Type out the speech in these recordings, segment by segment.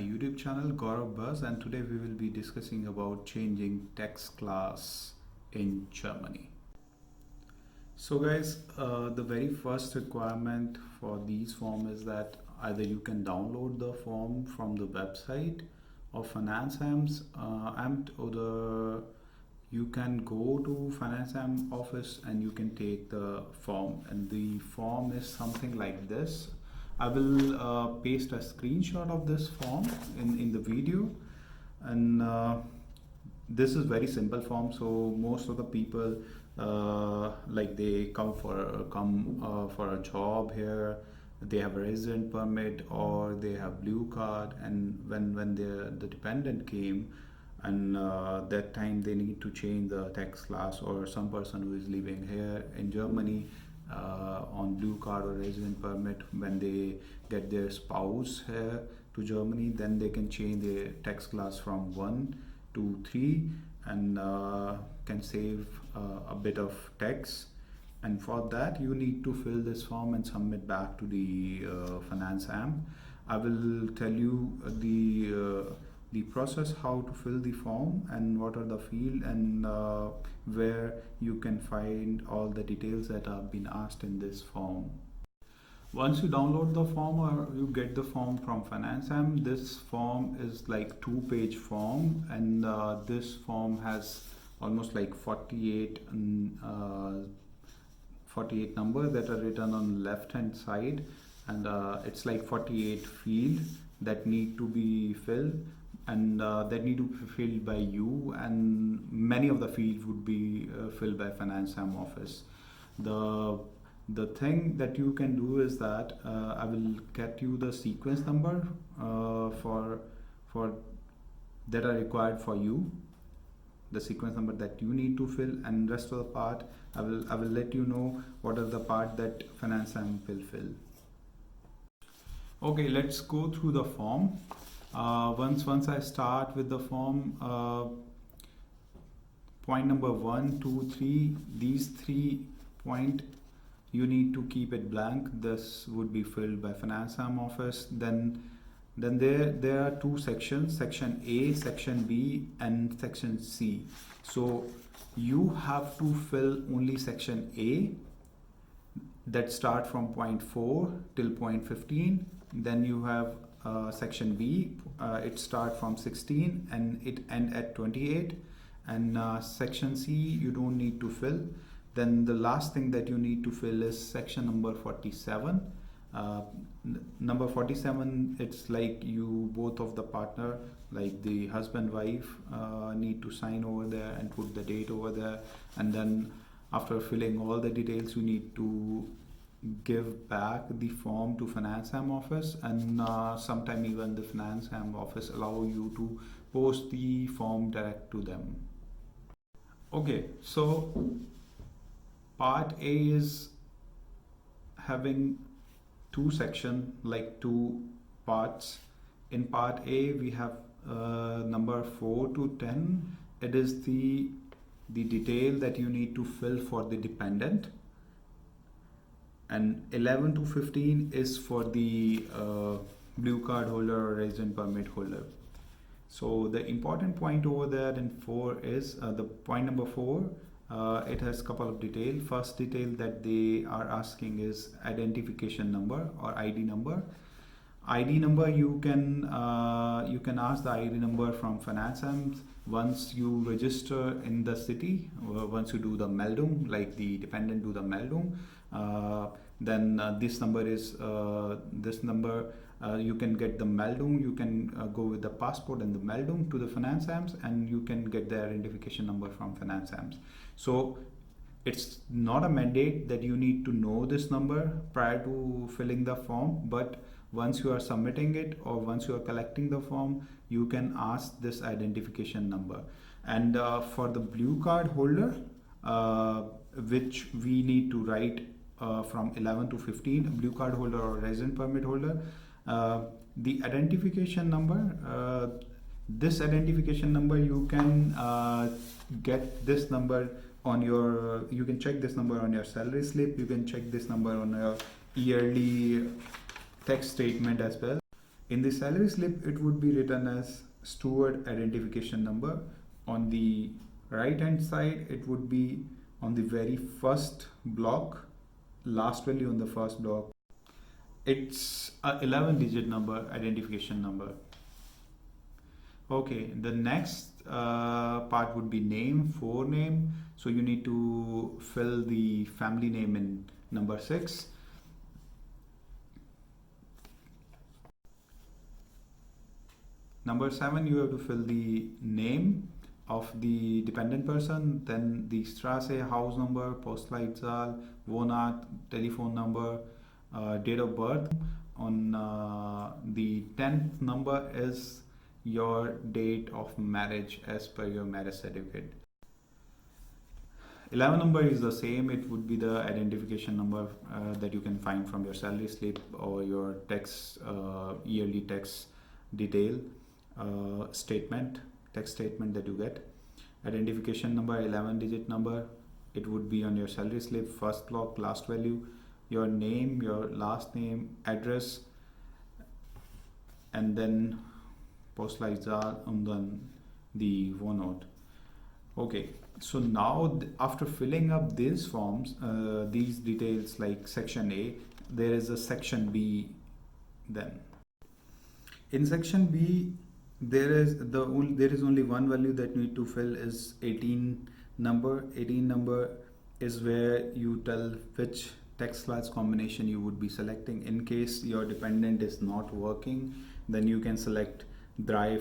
YouTube channel Gaurav Buzz, and today we will be discussing about changing tax class in Germany. So guys, the very first requirement for these form is that either you can download the form from the website of Finanzamt, or you can go to Finanzamt office and you can take the form, and the form is something like this. I will paste a screenshot of this form in the video, and this is very simple form. So most of the people like they come for a job here, they have a resident permit or they have blue card, and when the dependent came, and that time they need to change the tax class, or some person who is living here in Germany on blue card or resident permit, when they get their spouse here to Germany, then they can change their tax class from 1 to 3 and can save a bit of tax. And for that you need to fill this form and submit back to the Finanzamt. I will tell you the process how to fill the form and what are the field, and where you can find all the details that have been asked in this form. Once you download the form or you get the form from Finanzamt, this form is like 2-page form, and this form has almost like 48 numbers that are written on left hand side, and it's like 48 fields that need to be filled, and that need to be filled by you, and many of the fields would be filled by Finanzamt office. The thing that you can do is that I will get you the sequence number for that are required for you, the sequence number that you need to fill, and rest of the part I will let you know what are the part that Finanzamt will fill. Okay, let's go through the form. Once I start with the form, point number 1, 2, 3, these 3 points you need to keep it blank. This would be filled by Finanzamt office. Then there are 2 sections, section A, section B, and section C. So you have to fill only section A, that start from point 4 till point 15. Then you have section B, it start from 16 and it end at 28, and section C you don't need to fill. Then the last thing that you need to fill is section number 47. Number 47, it's like you both of the partner, like the husband wife, need to sign over there and put the date over there, and then after filling all the details you need to give back the form to Finanzamt office, and sometime even the Finanzamt office allow you to post the form direct to them. Okay, so part A is having 2 sections, like 2 parts. In part A we have number 4 to 10. It is the detail that you need to fill for the dependent, and 11 to 15 is for the blue card holder or resident permit holder. So the important point over there in 4 is the point number 4. It has a couple of details. First detail that they are asking is identification number or ID number. ID number you can ask the ID number from Finanzamt once you register in the city, once you do the Meldung, like the dependent do the Meldung. Then this number is this number. You can get the Meldung, you can go with the passport and the Meldung to the Finanzamt, and you can get the identification number from Finanzamt. So it's not a mandate that you need to know this number prior to filling the form, but once you are submitting it or once you are collecting the form, you can ask this identification number. And for the blue card holder, which we need to write from 11 to 15, blue card holder or resident permit holder, the identification number, this identification number you can get this number on your, you can check this number on your salary slip, you can check this number on your yearly tax statement as well. In the salary slip, it would be written as steward identification number. On the right hand side, it would be on the very first block, last value on the first block. It's a 11 digit number, identification number. Okay, the next part would be name, forename. So you need to fill the family name in number 6. Number 7, you have to fill the name of the dependent person, then the Straße, house number, Postleitzahl, Wohnort, telephone number, date of birth. On the 10th number is your date of marriage as per your marriage certificate. 11 number is the same. It would be the identification number that you can find from your salary slip or your tax yearly tax detail statement, tax statement that you get. Identification number, 11 digit number. It would be on your salary slip, first block, last value, your name, your last name, address, and then Postleitzahl and then the Wohnort. Okay, so now after filling up these forms, these details like section A, there is a section B. Then in section B, there is only one value that you need to fill is 18 number. 18 number is where you tell which tax class combination you would be selecting. In case your dependent is not working, then you can select 3,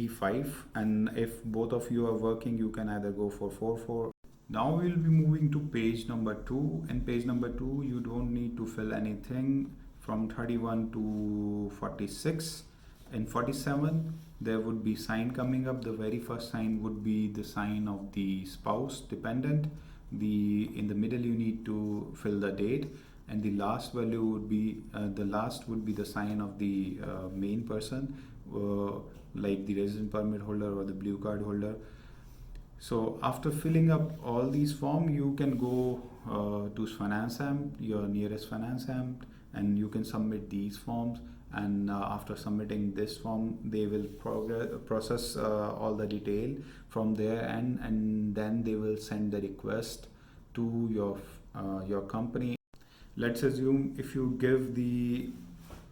5, and if both of you are working, you can either go for 4, 4. Now we will be moving to page number 2. In page number 2, you don't need to fill anything from 31 to 46. In 47, there would be sign coming up. The very first sign would be the sign of the spouse dependent. In the middle, you need to fill the date, and the last value would be the sign of the main person, like the resident permit holder or the blue card holder. So after filling up all these forms, you can go to Finanzamt, your nearest Finanzamt, and you can submit these forms. And after submitting this form, they will process all the detail from there, and then they will send the request to your company. Let's assume if you give the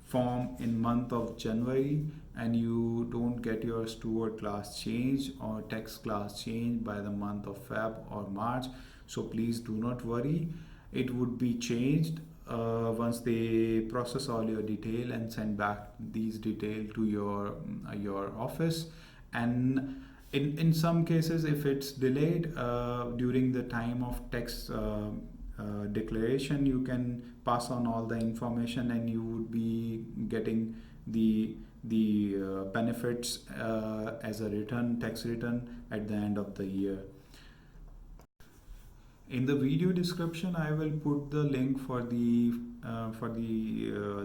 form in month of January and you don't get your steward class change or tax class change by the month of Feb or March, so please do not worry. It would be changed once they process all your detail and send back these detail to your office. And in some cases, if it's delayed during the time of tax declaration, you can pass on all the information and you would be getting the benefits as a tax return at the end of the year. In the video description, I will put the link for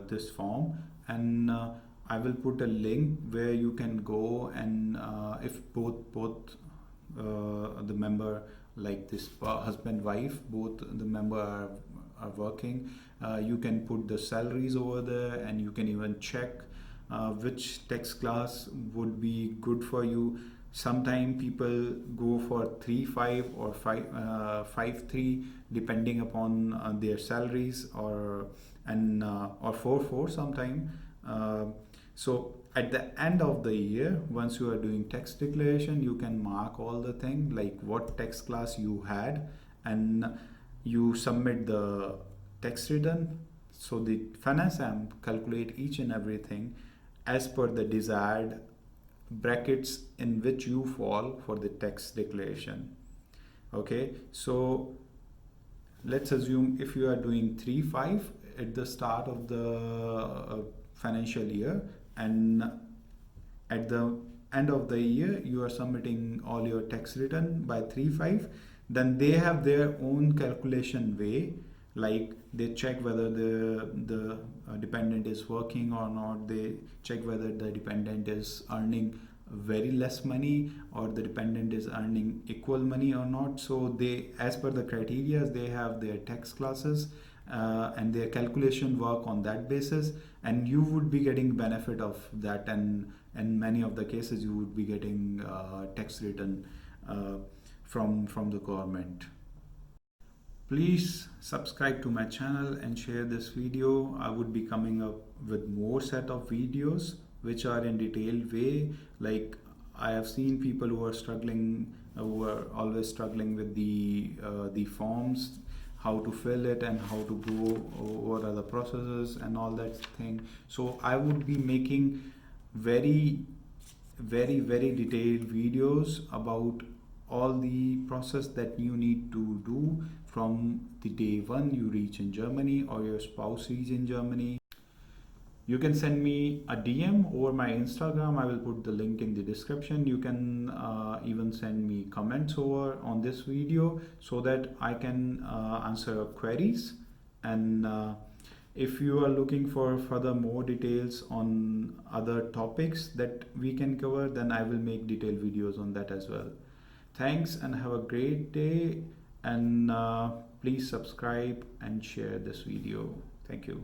this form, and I will put a link where you can go, and if both the member, like this husband wife, both the member are working, you can put the salaries over there, and you can even check which tax class would be good for you. Sometimes people go for 3-5 or 5-3 depending upon their salaries, or 4-4 sometimes. So at the end of the year, once you are doing tax declaration, you can mark all the things like what tax class you had, and you submit the tax return. So the Finanzamt calculate each and everything as per the desired brackets in which you fall for the tax declaration. Okay, so let's assume if you are doing 3-5 at the start of the financial year, and at the end of the year you are submitting all your tax return by 3-5, then they have their own calculation way. Like they check whether the dependent is working or not. They check whether the dependent is earning very less money or the dependent is earning equal money or not. So they, as per the criteria, they have their tax classes, and their calculation work on that basis, and you would be getting benefit of that, and in many of the cases you would be getting tax return from the government. Please subscribe to my channel and share this video. I would be coming up with more set of videos which are in detailed way. Like, I have seen people who are struggling, who are always struggling with the forms, how to fill it and how to go what are the processes and all that thing. So I would be making very detailed videos about all the process that you need to do from the day one you reach in Germany or your spouse reach in Germany. You can send me a DM over my Instagram. I will put the link in the description. You can even send me comments over on this video so that I can answer your queries. And if you are looking for further more details on other topics that we can cover, then I will make detailed videos on that as well. Thanks and have a great day, and please subscribe and share this video. Thank you.